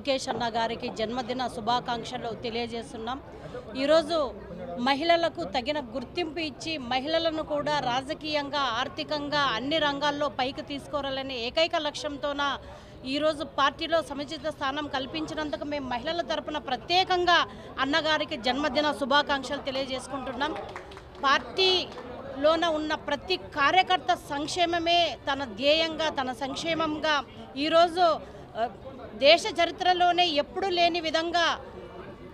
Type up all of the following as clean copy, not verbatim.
లోకేష్ అన్న గారికి జన్మదిన శుభాకాంక్షలు తెలియజేస్తున్నాం. ఈరోజు మహిళలకు తగిన గుర్తింపు ఇచ్చి మహిళలను కూడా రాజకీయంగా, ఆర్థికంగా అన్ని రంగాల్లో పైకి తీసుకురావాలనే ఏకైక లక్ష్యంతోన ఈరోజు పార్టీలో సముచిత స్థానం కల్పించినందుకు మేము మహిళల తరపున ప్రత్యేకంగా అన్నగారికి జన్మదిన శుభాకాంక్షలు తెలియజేసుకుంటున్నాం. పార్టీలోన ఉన్న ప్రతి కార్యకర్త సంక్షేమమే తన ధ్యేయంగా, తన సంక్షేమంగా ఈరోజు దేశ చరిత్రలోనే ఎప్పుడూ లేని విధంగా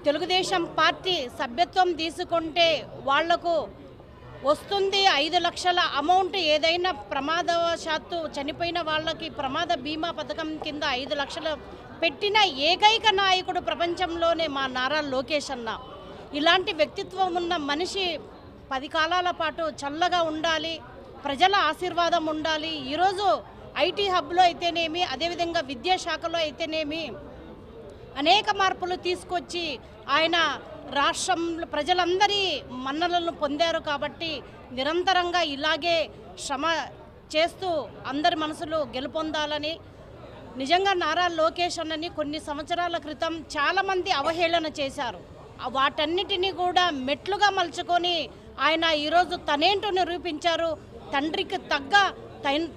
తెలుగుదేశం పార్టీ సభ్యత్వం తీసుకుంటే వాళ్లకు వస్తుంది 5 లక్షల అమౌంట్. ఏదైనా ప్రమాదవశాత్తు చనిపోయిన వాళ్ళకి ప్రమాద బీమా పథకం కింద 5 లక్షలు పెట్టిన ఏకైక నాయకుడు ప్రపంచంలోనే మా నారా లోకేష్ అన్న. ఇలాంటి వ్యక్తిత్వం ఉన్న మనిషి 10 కాలాల పాటు చల్లగా ఉండాలి, ప్రజల ఆశీర్వాదం ఉండాలి. ఈరోజు ఐటీ హబ్లో అయితేనేమి, అదేవిధంగా విద్యాశాఖలో అయితేనేమి అనేక మార్పులు తీసుకొచ్చి ఆయన రాష్ట్రంలో ప్రజలందరి మన్ననలను పొందారు. కాబట్టి నిరంతరంగా ఇలాగే శ్రమ చేస్తూ అందరి మనసులు గెలుపొందాలని. నిజంగా నారా లోకేష్ అన్నని కొన్ని సంవత్సరాల క్రితం చాలామంది అవహేళన చేశారు. వాటన్నిటినీ కూడా మెట్లుగా మలుచుకొని ఆయన ఈరోజు తనేంటో నిరూపించారు. తండ్రికి తగ్గ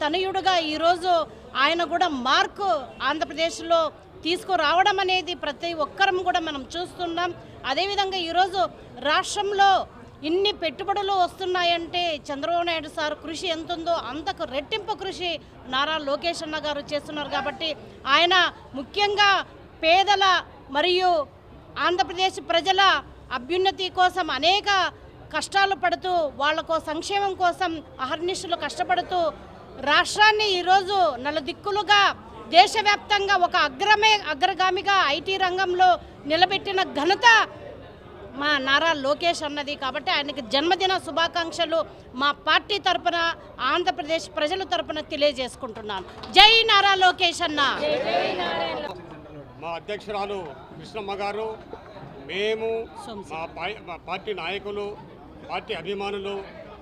తనయుడుగా ఈరోజు ఆయన కూడా మార్కు ఆంధ్రప్రదేశ్లో తీసుకురావడం అనేది ప్రతి ఒక్కరం కూడా మనం చూస్తున్నాం. అదేవిధంగా ఈరోజు రాష్ట్రంలో ఇన్ని పెట్టుబడులు వస్తున్నాయంటే చంద్రబాబు నాయుడు సార్ కృషి ఎంతుందో అంతకు రెట్టింపు కృషి నారా లోకేష్ అన్న గారు చేస్తున్నారు. కాబట్టి ఆయన ముఖ్యంగా పేదల మరియు ఆంధ్రప్రదేశ్ ప్రజల అభ్యున్నతి కోసం అనేక కష్టాలు పడుతూ వాళ్లకు సంక్షేమం కోసం అహర్నిశలు కష్టపడుతూ రాష్ట్రాన్ని ఈరోజు నలుదిక్కులుగా దేశవ్యాప్తంగా ఒక అగ్రగామిగా ఐటీ రంగంలో నిలబెట్టిన ఘనత మా నారా లోకేష్ అన్నది. కాబట్టి ఆయనకి జన్మదిన శుభాకాంక్షలు మా పార్టీ తరపున, ఆంధ్రప్రదేశ్ ప్రజల తరపున తెలియజేసుకుంటున్నాను. జై నారా లోకేష్ అన్న. మా అధ్యక్షురాలు కృష్ణమ్మ గారు, మేము, మా పార్టీ నాయకులు, పార్టీ అభిమానులు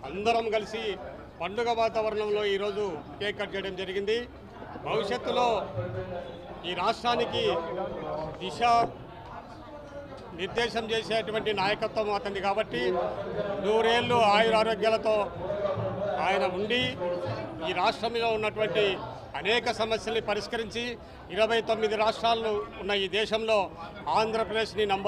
అందరం కలిసి పండుగ వాతావరణంలో ఈరోజు కేక్ కట్ చేయడం జరిగింది. భవిష్యత్తులో ఈ రాష్ట్రానికి దిశ నిర్దేశం చేసేటువంటి నాయకత్వం అతనిది. కాబట్టి 100 ఏళ్ళు ఆయురారోగ్యాలతో ఆయన ఉండి ఈ రాష్ట్రంలో ఉన్నటువంటి అనేక సమస్యల్ని పరిష్కరించి 29 రాష్ట్రాలు ఉన్న ఈ దేశంలో ఆంధ్రప్రదేశ్ని నంబర్